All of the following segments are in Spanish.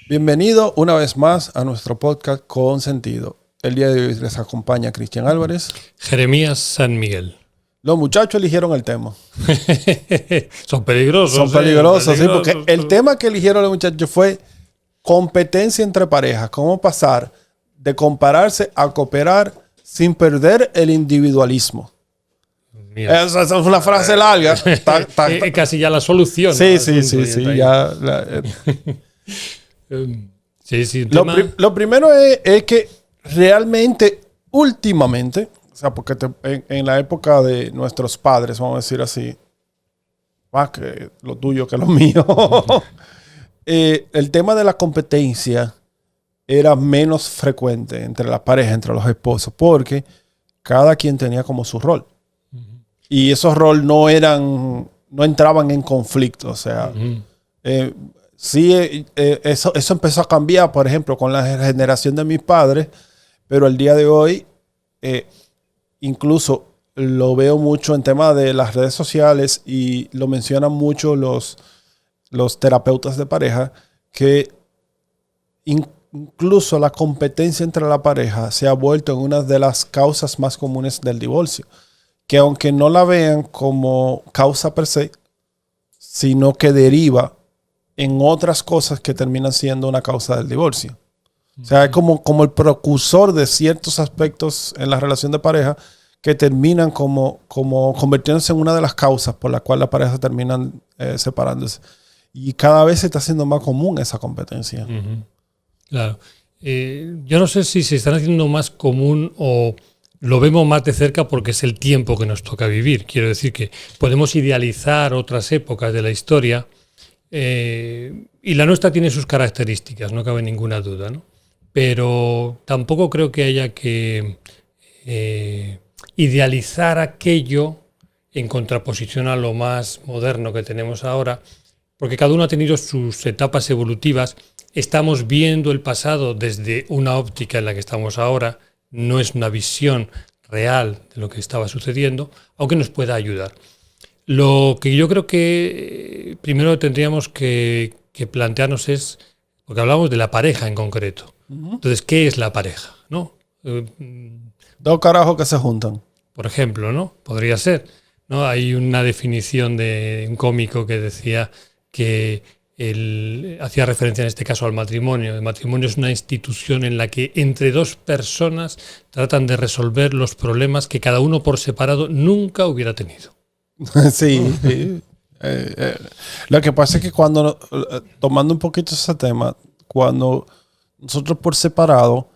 Bienvenido una vez más a nuestro podcast Con Sentido. El día de hoy les acompaña Cristian Álvarez. Jeremías San Miguel. Los muchachos eligieron el tema. Son peligrosos. Son peligrosos, sí, porque el tema que eligieron los muchachos fue competencia entre parejas. Cómo pasar de compararse a cooperar sin perder el individualismo. Esa es una frase larga. Casi ya la solución. Sí. Ya, sí, lo primero es que realmente, últimamente, o sea, porque en la época de nuestros padres, vamos a decir así, más que lo tuyo que lo mío, el tema de la competencia era menos frecuente entre las parejas, entre los esposos, porque cada quien tenía como su rol. Y esos roles no entraban en conflicto. O sea, eso empezó a cambiar, por ejemplo, con la generación de mis padres, pero el día de hoy, incluso lo veo mucho en tema de las redes sociales y lo mencionan mucho los terapeutas de pareja, que incluso la competencia entre la pareja se ha vuelto en una de las causas más comunes del divorcio. Que aunque no la vean como causa per se, sino que deriva en otras cosas que terminan siendo una causa del divorcio. O sea, es como el precursor de ciertos aspectos en la relación de pareja que terminan como convirtiéndose en una de las causas por las cuales las parejas terminan separándose. Y cada vez se está haciendo más común esa competencia. Claro. Yo no sé si se están haciendo más común o lo vemos más de cerca porque es el tiempo que nos toca vivir. Quiero decir que podemos idealizar otras épocas de la historia y la nuestra tiene sus características, no cabe ninguna duda, ¿no? Pero tampoco creo que haya que idealizar aquello en contraposición a lo más moderno que tenemos ahora, porque cada uno ha tenido sus etapas evolutivas. Estamos viendo el pasado desde una óptica en la que estamos ahora. No es una visión real de lo que estaba sucediendo, aunque nos pueda ayudar. Lo que yo creo que primero tendríamos que plantearnos es, porque hablamos de la pareja en concreto. Entonces, ¿qué es la pareja? ¿No? Dos carajos que se juntan. Por ejemplo, ¿no? Podría ser, ¿no? Hay una definición de un cómico que decía que hacía referencia en este caso al matrimonio. El matrimonio es una institución en la que entre dos personas tratan de resolver los problemas que cada uno por separado nunca hubiera tenido. Sí. Lo que pasa es que tomando un poquito ese tema, cuando nosotros por separado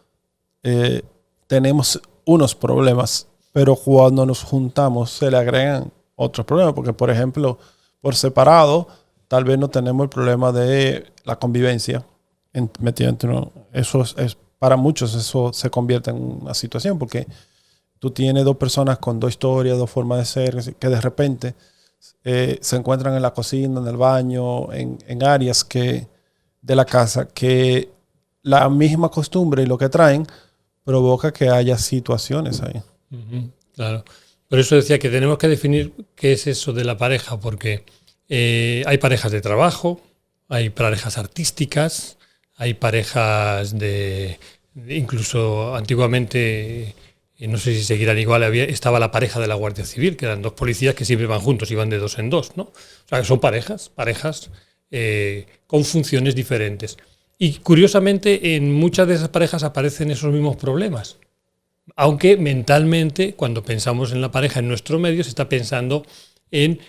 tenemos unos problemas, pero cuando nos juntamos se le agregan otros problemas, porque por ejemplo, por separado tal vez no tenemos el problema de la convivencia metido entre uno. Eso es para muchos eso se convierte en una situación porque tú tienes dos personas con dos historias, dos formas de ser que de repente se encuentran en la cocina, en el baño, en áreas de la casa que la misma costumbre y lo que traen provoca que haya situaciones ahí. Claro. Por eso decía que tenemos que definir qué es eso de la pareja, porque hay parejas de trabajo, hay parejas artísticas, hay parejas incluso antiguamente, no sé si seguirán igual, estaba la pareja de la Guardia Civil, que eran dos policías que siempre van juntos y van de dos en dos, ¿no? O sea, que son parejas con funciones diferentes. Y curiosamente, en muchas de esas parejas aparecen esos mismos problemas. Aunque mentalmente, cuando pensamos en la pareja en nuestro medio, se está pensando en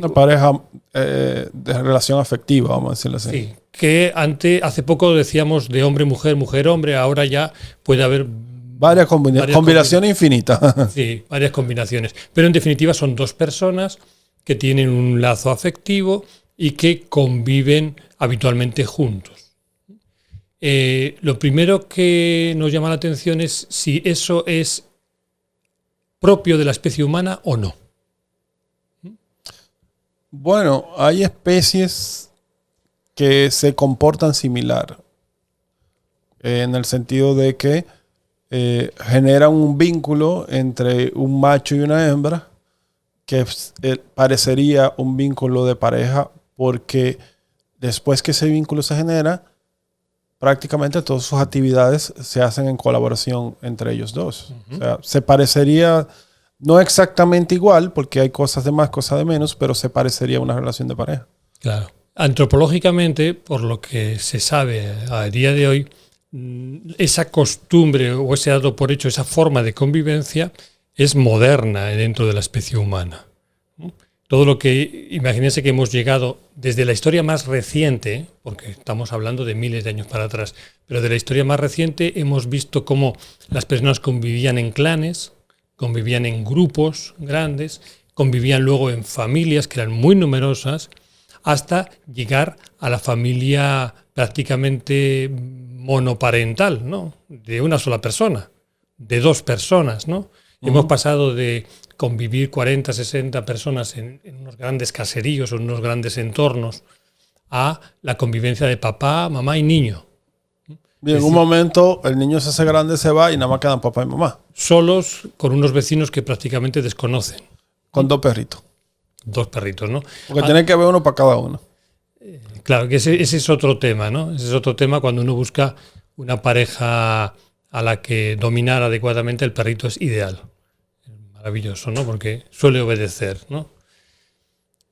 una pareja de relación afectiva, vamos a decirlo así. Sí, que hace poco decíamos de hombre-mujer, mujer-hombre, ahora ya puede haber varias combinaciones infinitas. Sí, varias combinaciones. Pero en definitiva son dos personas que tienen un lazo afectivo y que conviven habitualmente juntos. Lo primero que nos llama la atención es si eso es propio de la especie humana o no. Bueno, hay especies que se comportan similar en el sentido de que generan un vínculo entre un macho y una hembra que parecería un vínculo de pareja porque después que ese vínculo se genera, prácticamente todas sus actividades se hacen en colaboración entre ellos dos. O sea, se parecería, no exactamente igual, porque hay cosas de más, cosas de menos, pero se parecería a una relación de pareja. Claro. Antropológicamente, por lo que se sabe a día de hoy, esa costumbre o ese dado por hecho, esa forma de convivencia es moderna dentro de la especie humana. Todo lo que, imagínense que hemos llegado desde la historia más reciente, porque estamos hablando de miles de años para atrás, pero de la historia más reciente hemos visto cómo las personas convivían en clanes, convivían en grupos grandes, convivían luego en familias que eran muy numerosas, hasta llegar a la familia prácticamente monoparental, ¿no? De una sola persona, de dos personas, ¿no? Hemos pasado de convivir 40, 60 personas en unos grandes caseríos o en unos grandes entornos a la convivencia de papá, mamá y niño. Y en un momento el niño se hace grande, se va y nada más quedan papá y mamá. Solos con unos vecinos que prácticamente desconocen. Con dos perritos. Dos perritos, ¿no? Porque tiene que haber uno para cada uno. Claro, que ese es otro tema, ¿no? Ese es otro tema cuando uno busca una pareja a la que dominar adecuadamente, el perrito es ideal. Maravilloso, ¿no? Porque suele obedecer, ¿no?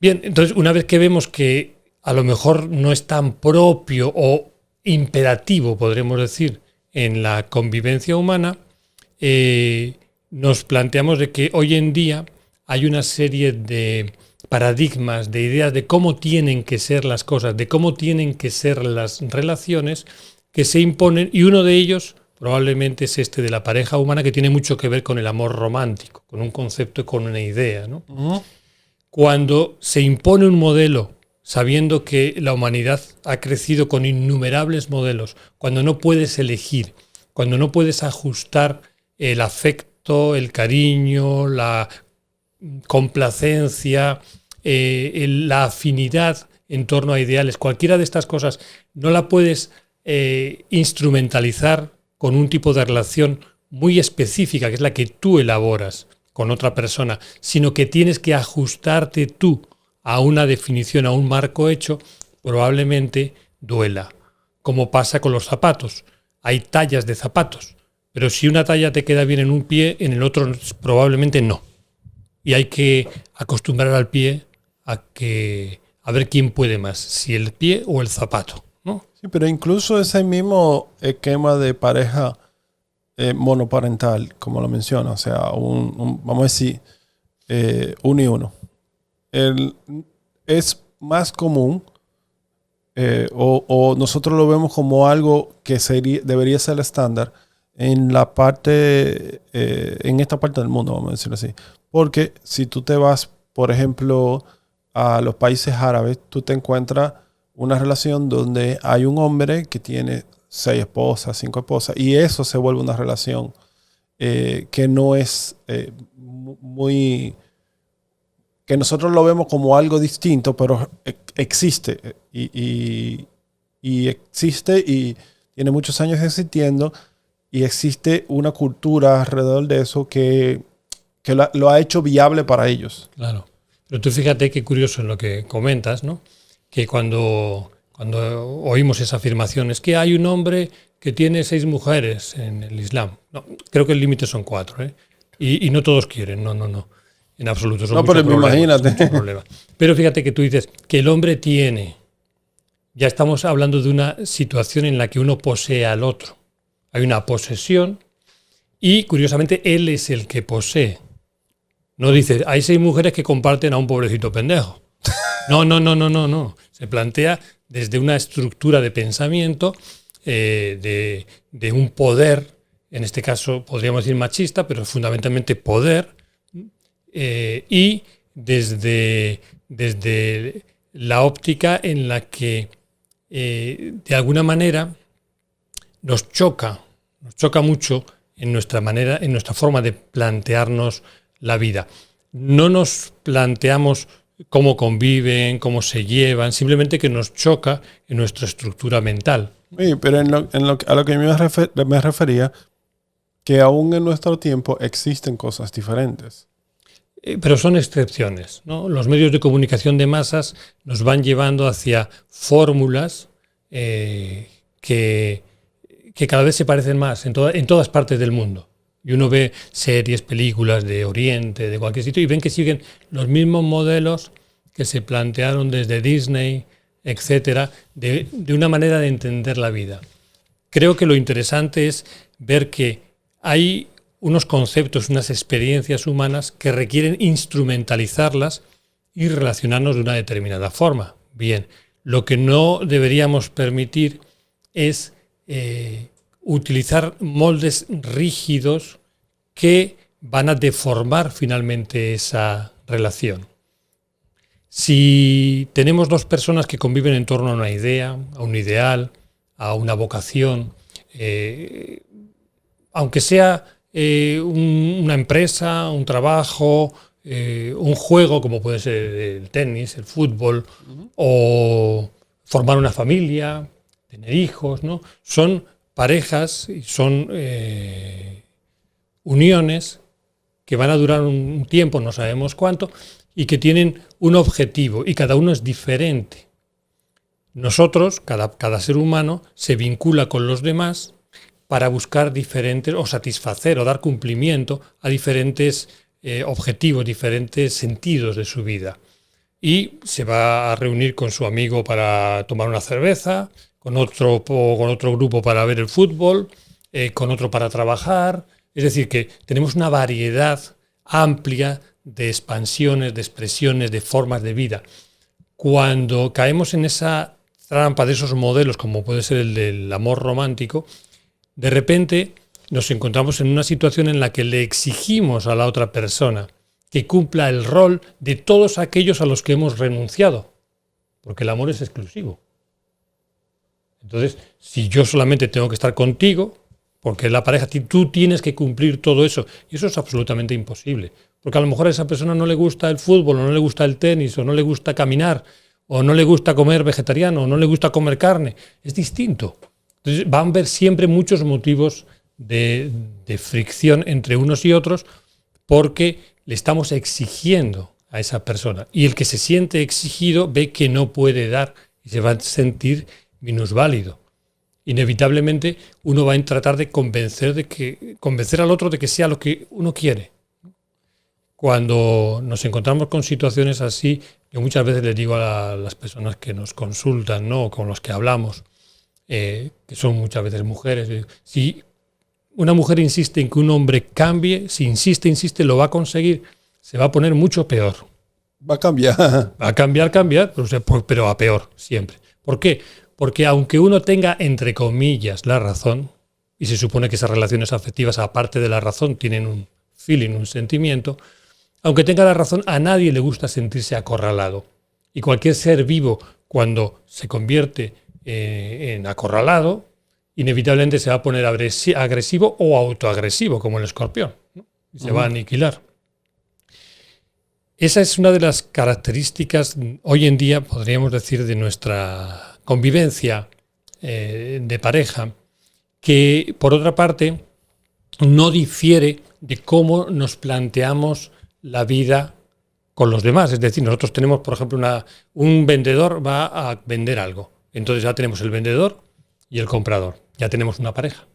Bien, entonces una vez que vemos que a lo mejor no es tan propio o imperativo, podremos decir, en la convivencia humana, nos planteamos de que hoy en día hay una serie de paradigmas, de ideas de cómo tienen que ser las cosas, de cómo tienen que ser las relaciones que se imponen, y uno de ellos probablemente es este de la pareja humana, que tiene mucho que ver con el amor romántico, con un concepto y con una idea, ¿no? Cuando se impone un modelo, sabiendo que la humanidad ha crecido con innumerables modelos, cuando no puedes elegir, cuando no puedes ajustar el afecto, el cariño, la complacencia, la afinidad en torno a ideales, cualquiera de estas cosas no la puedes instrumentalizar con un tipo de relación muy específica, que es la que tú elaboras con otra persona, sino que tienes que ajustarte tú a una definición, a un marco hecho, probablemente duela. Como pasa con los zapatos. Hay tallas de zapatos, pero si una talla te queda bien en un pie, en el otro probablemente no. Y hay que acostumbrar al pie a ver quién puede más, si el pie o el zapato, ¿no? Sí, pero incluso ese mismo esquema de pareja monoparental, como lo menciona, o sea, vamos a decir, uno y uno. Es más común, o nosotros lo vemos como algo que debería ser el estándar en la parte, en esta parte del mundo, vamos a decirlo así. Porque si tú te vas, por ejemplo, a los países árabes, tú te encuentras una relación donde hay un hombre que tiene 6 esposas, 5 esposas, y eso se vuelve una relación que no es muy... que nosotros lo vemos como algo distinto, pero existe. Y existe y tiene muchos años existiendo, y existe una cultura alrededor de eso que lo ha hecho viable para ellos. Claro. Pero tú fíjate qué curioso en lo que comentas, ¿no? Que cuando oímos esa afirmación, es que hay un hombre que tiene 6 mujeres en el Islam. No, creo que el límite son 4, ¿eh? Y no todos quieren, no. En absoluto. No, pero imagínate. Pero fíjate que tú dices que el hombre tiene. Ya estamos hablando de una situación en la que uno posee al otro. Hay una posesión y, curiosamente, él es el que posee. No dice, hay 6 mujeres que comparten a un pobrecito pendejo. No. Se plantea desde una estructura de pensamiento, de un poder, en este caso podríamos decir machista, pero fundamentalmente poder, y desde la óptica en la que de alguna manera nos choca mucho en nuestra manera, en nuestra forma de plantearnos la vida. No nos planteamos cómo conviven, cómo se llevan, simplemente que nos choca en nuestra estructura mental. Sí, pero a lo que me refería, que aún en nuestro tiempo existen cosas diferentes. Pero son excepciones, ¿no? Los medios de comunicación de masas nos van llevando hacia fórmulas que que cada vez se parecen más en todas partes del mundo. Y uno ve series, películas de Oriente, de cualquier sitio, y ven que siguen los mismos modelos que se plantearon desde Disney, etcétera, de una manera de entender la vida. Creo que lo interesante es ver que hay unos conceptos, unas experiencias humanas que requieren instrumentalizarlas y relacionarnos de una determinada forma. Bien, lo que no deberíamos permitir es utilizar moldes rígidos que van a deformar finalmente esa relación. Si tenemos dos personas que conviven en torno a una idea, a un ideal, a una vocación, aunque sea una empresa, un trabajo, un juego como puede ser el tenis, el fútbol, o formar una familia, tener hijos, ¿no? Son parejas y son uniones que van a durar un tiempo, no sabemos cuánto, y que tienen un objetivo, y cada uno es diferente. Nosotros, cada ser humano, se vincula con los demás para buscar diferentes, o satisfacer, o dar cumplimiento a diferentes objetivos, diferentes sentidos de su vida. Y se va a reunir con su amigo para tomar una cerveza, con otro grupo para ver el fútbol, con otro para trabajar. Es decir, que tenemos una variedad amplia de expansiones, de expresiones, de formas de vida. Cuando caemos en esa trampa de esos modelos, como puede ser el del amor romántico, de repente nos encontramos en una situación en la que le exigimos a la otra persona que cumpla el rol de todos aquellos a los que hemos renunciado, porque el amor es exclusivo. Entonces, si yo solamente tengo que estar contigo, porque la pareja, tú tienes que cumplir todo eso, y eso es absolutamente imposible, porque a lo mejor a esa persona no le gusta el fútbol, o no le gusta el tenis, o no le gusta caminar, o no le gusta comer vegetariano, o no le gusta comer carne, es distinto. Entonces van a haber siempre muchos motivos de fricción entre unos y otros, porque le estamos exigiendo a esa persona, y el que se siente exigido ve que no puede dar y se va a sentir minusválido. Inevitablemente uno va a tratar de convencer al otro de que sea lo que uno quiere. Cuando nos encontramos con situaciones así, yo muchas veces les digo a las personas que nos consultan, ¿no?, con los que hablamos, que son muchas veces mujeres, si una mujer insiste en que un hombre cambie, si insiste, lo va a conseguir, se va a poner mucho peor. Va a cambiar. Va a cambiar, pero a peor siempre. ¿Por qué? Porque aunque uno tenga, entre comillas, la razón, y se supone que esas relaciones afectivas, aparte de la razón, tienen un feeling, un sentimiento, aunque tenga la razón, a nadie le gusta sentirse acorralado. Y cualquier ser vivo, cuando se convierte en acorralado, inevitablemente se va a poner agresivo o autoagresivo, como el escorpión, ¿no? Y se va a aniquilar. Esa es una de las características, hoy en día, podríamos decir, de nuestra convivencia de pareja, que, por otra parte, no difiere de cómo nos planteamos la vida con los demás. Es decir, nosotros tenemos, por ejemplo, un vendedor va a vender algo. Entonces ya tenemos el vendedor y el comprador. Ya tenemos una pareja.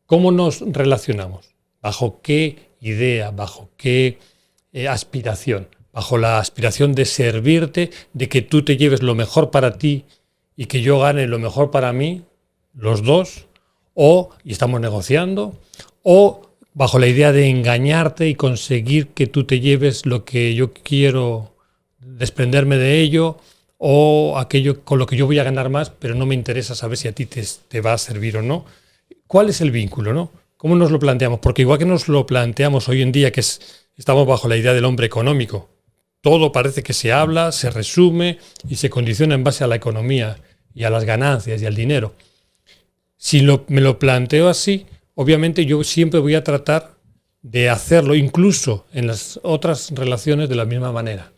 ¿Cómo nos relacionamos? ¿Bajo qué idea? ¿Bajo qué aspiración? Bajo la aspiración de servirte, de que tú te lleves lo mejor para ti y que yo gane lo mejor para mí, los dos, y estamos negociando, o bajo la idea de engañarte y conseguir que tú te lleves lo que yo quiero, desprenderme de ello, o aquello con lo que yo voy a ganar más, pero no me interesa saber si a ti te va a servir o no. ¿Cuál es el vínculo, no? ¿Cómo nos lo planteamos? Porque igual que nos lo planteamos hoy en día, estamos bajo la idea del hombre económico. Todo parece que se habla, se resume y se condiciona en base a la economía y a las ganancias y al dinero. Si me lo planteo así, obviamente yo siempre voy a tratar de hacerlo, incluso en las otras relaciones, de la misma manera.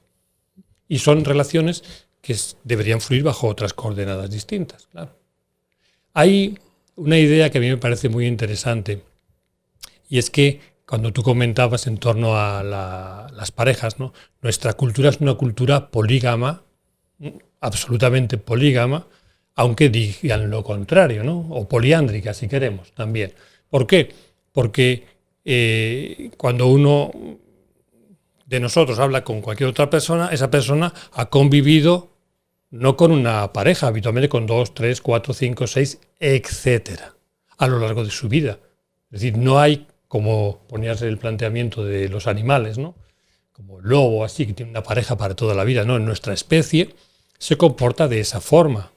Y son relaciones que deberían fluir bajo otras coordenadas distintas, claro. Hay una idea que a mí me parece muy interesante, y es que cuando tú comentabas en torno a las parejas, ¿no?, nuestra cultura es una cultura polígama, absolutamente polígama, aunque digan lo contrario, ¿no? O poliándrica, si queremos, también. ¿Por qué? Porque cuando uno de nosotros habla con cualquier otra persona, esa persona ha convivido no con una pareja, habitualmente con 2, 3, 4, 5, 6, etcétera, a lo largo de su vida. Es decir, no hay, como ponías el planteamiento de los animales, ¿no? Como el lobo, así, que tiene una pareja para toda la vida, ¿no? En nuestra especie se comporta de esa forma.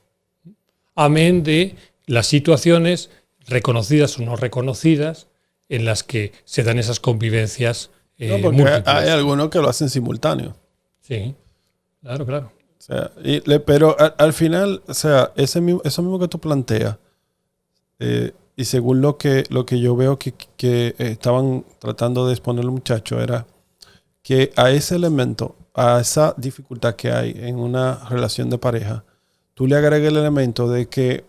Amén de las situaciones reconocidas o no reconocidas en las que se dan esas convivencias no, porque múltiples. hay algunos que lo hacen simultáneo. Sí, claro, claro. O sea, pero al final, o sea, eso mismo que tú planteas, y según lo que yo veo que estaban tratando de exponer los muchachos, era que a ese elemento, a esa dificultad que hay en una relación de pareja, tú le agregas el elemento de que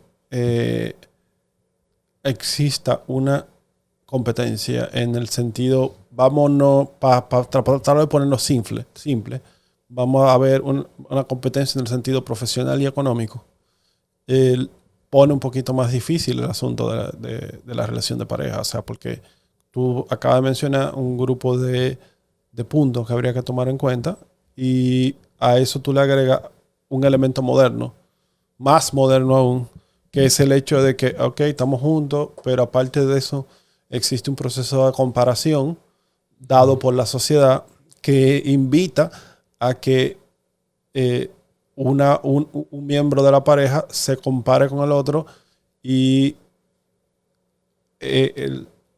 exista una competencia en el sentido, vámonos, para tratar de ponernos simple, vamos a ver una competencia en el sentido profesional y económico. Pone un poquito más difícil el asunto de la relación de pareja. O sea, porque tú acabas de mencionar un grupo de puntos que habría que tomar en cuenta, y a eso tú le agregas un elemento moderno, más moderno aún, que es el hecho de que, ok, estamos juntos, pero aparte de eso existe un proceso de comparación dado por la sociedad que invita a que un miembro de la pareja se compare con el otro y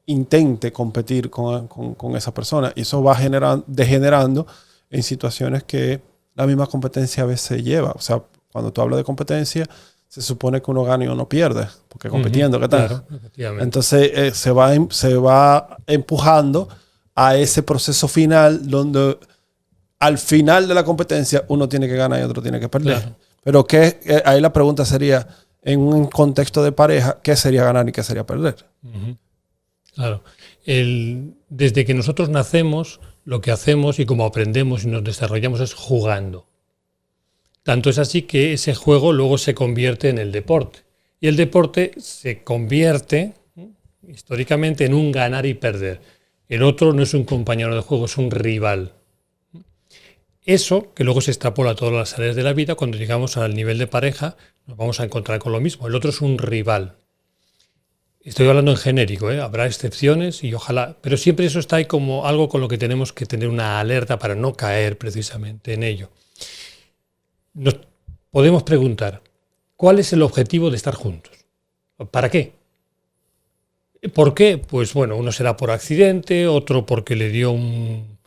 intente competir con esa persona. Y eso va degenerando en situaciones que la misma competencia a veces lleva. O sea, cuando tú hablas de competencia, se supone que uno gana y uno pierde, porque compitiendo, ¿qué tal? Claro, efectivamente. Entonces se va empujando a ese proceso final donde al final de la competencia uno tiene que ganar y otro tiene que perder. Claro. Pero ahí la pregunta sería, en un contexto de pareja, ¿qué sería ganar y qué sería perder? Claro. Desde que nosotros nacemos, lo que hacemos y como aprendemos y nos desarrollamos es jugando. Tanto es así que ese juego luego se convierte en el deporte. Y el deporte se convierte históricamente en un ganar y perder. El otro no es un compañero de juego, es un rival. Eso, que luego se extrapola a todas las áreas de la vida, cuando llegamos al nivel de pareja, nos vamos a encontrar con lo mismo. El otro es un rival. Estoy hablando en genérico, habrá excepciones y ojalá, pero siempre eso está ahí como algo con lo que tenemos que tener una alerta para no caer precisamente en ello. Nos podemos preguntar, ¿cuál es el objetivo de estar juntos? ¿Para qué? ¿Por qué? Pues bueno, uno será por accidente, otro porque le dio un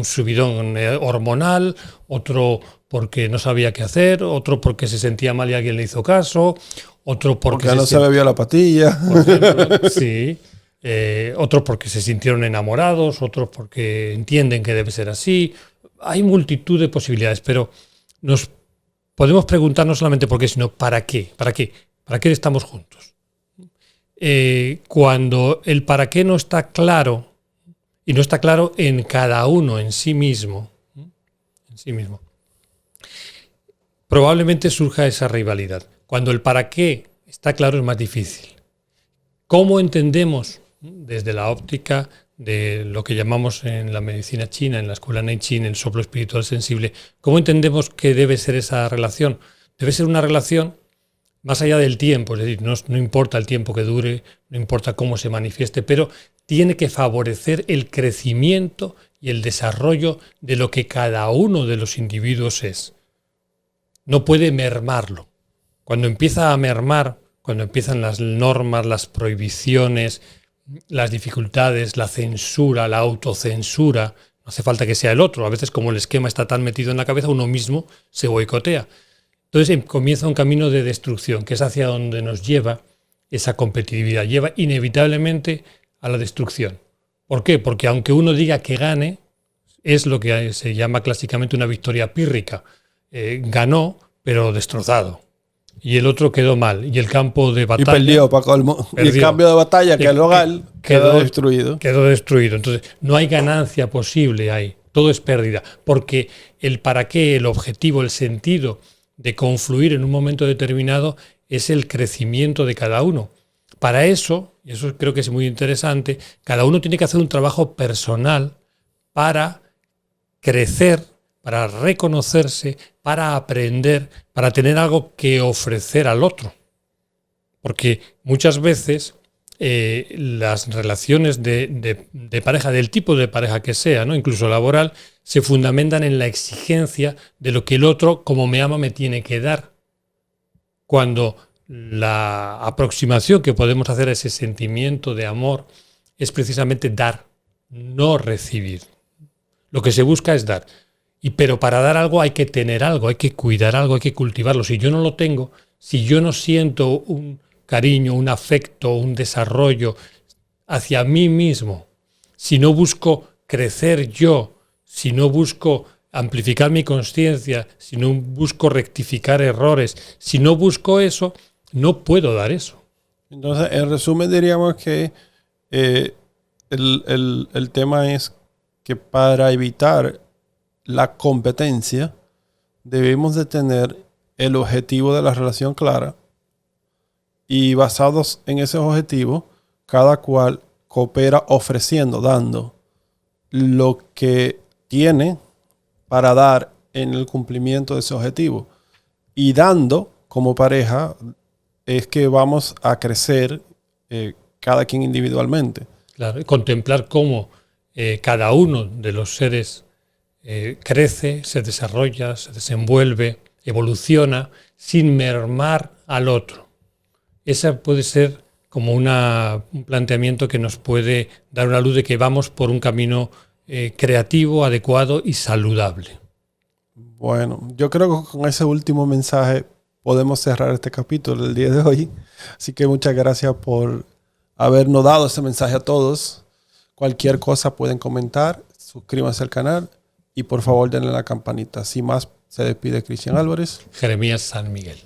subidón hormonal, otro porque no sabía qué hacer, otro porque se sentía mal y alguien le hizo caso, otro porque no se bebió la patilla. Por ejemplo, sí. Otros porque se sintieron enamorados, otros porque entienden que debe ser así. Hay multitud de posibilidades, pero nos podemos preguntar no solamente por qué, sino ¿para qué? ¿Para qué? ¿Para qué estamos juntos? Cuando el para qué no está claro, y no está claro en cada uno, en sí mismo, probablemente surja esa rivalidad. Cuando el para qué está claro es más difícil. ¿Cómo entendemos desde la óptica de lo que llamamos en la medicina china, en la escuela Neichin, el soplo espiritual sensible, cómo entendemos que debe ser esa relación? Debe ser una relación más allá del tiempo, es decir, no importa el tiempo que dure, no importa cómo se manifieste, pero tiene que favorecer el crecimiento y el desarrollo de lo que cada uno de los individuos es. No puede mermarlo. Cuando empieza a mermar, cuando empiezan las normas, las prohibiciones, las dificultades, la censura, la autocensura, no hace falta que sea el otro. A veces, como el esquema está tan metido en la cabeza, uno mismo se boicotea. Entonces comienza un camino de destrucción, que es hacia donde nos lleva esa competitividad. Lleva inevitablemente a la destrucción. ¿Por qué? Porque aunque uno diga que gane, es lo que se llama clásicamente una victoria pírrica. Ganó, pero destrozado. Y el otro quedó mal. Y el campo de batalla... Y perdió, para colmo. Y el cambio de batalla, que el hogar quedó destruido. Quedó destruido. Entonces, no hay ganancia posible ahí. Todo es pérdida. Porque el para qué, el objetivo, el sentido de confluir en un momento determinado es el crecimiento de cada uno. Para eso, y eso creo que es muy interesante, cada uno tiene que hacer un trabajo personal para crecer, para reconocerse, para aprender, para tener algo que ofrecer al otro. Porque muchas veces las relaciones de pareja, del tipo de pareja que sea, ¿no? Incluso laboral, se fundamentan en la exigencia de lo que el otro, como me ama, me tiene que dar. Cuando la aproximación que podemos hacer a ese sentimiento de amor es precisamente dar, no recibir. Lo que se busca es dar. Pero para dar algo hay que tener algo, hay que cuidar algo, hay que cultivarlo. Si yo no lo tengo, si yo no siento un cariño, un afecto, un desarrollo hacia mí mismo, si no busco crecer yo, si no busco amplificar mi consciencia, si no busco rectificar errores, si no busco eso, no puedo dar eso. Entonces, en resumen, diríamos que el tema es que para evitar la competencia debemos de tener el objetivo de la relación clara y basados en ese objetivo, cada cual coopera ofreciendo, dando lo que tiene para dar en el cumplimiento de ese objetivo. Y dando como pareja es que vamos a crecer cada quien individualmente. Claro, y contemplar cómo cada uno de los seres crece, se desarrolla, se desenvuelve, evoluciona, sin mermar al otro. Esa puede ser como un planteamiento que nos puede dar una luz de que vamos por un camino creativo, adecuado y saludable. Bueno, yo creo que con ese último mensaje podemos cerrar este capítulo del día de hoy. Así que muchas gracias por habernos dado ese mensaje a todos. Cualquier cosa pueden comentar, suscríbanse al canal y por favor denle a la campanita. Sin más, se despide Cristian Álvarez. Jeremías San Miguel.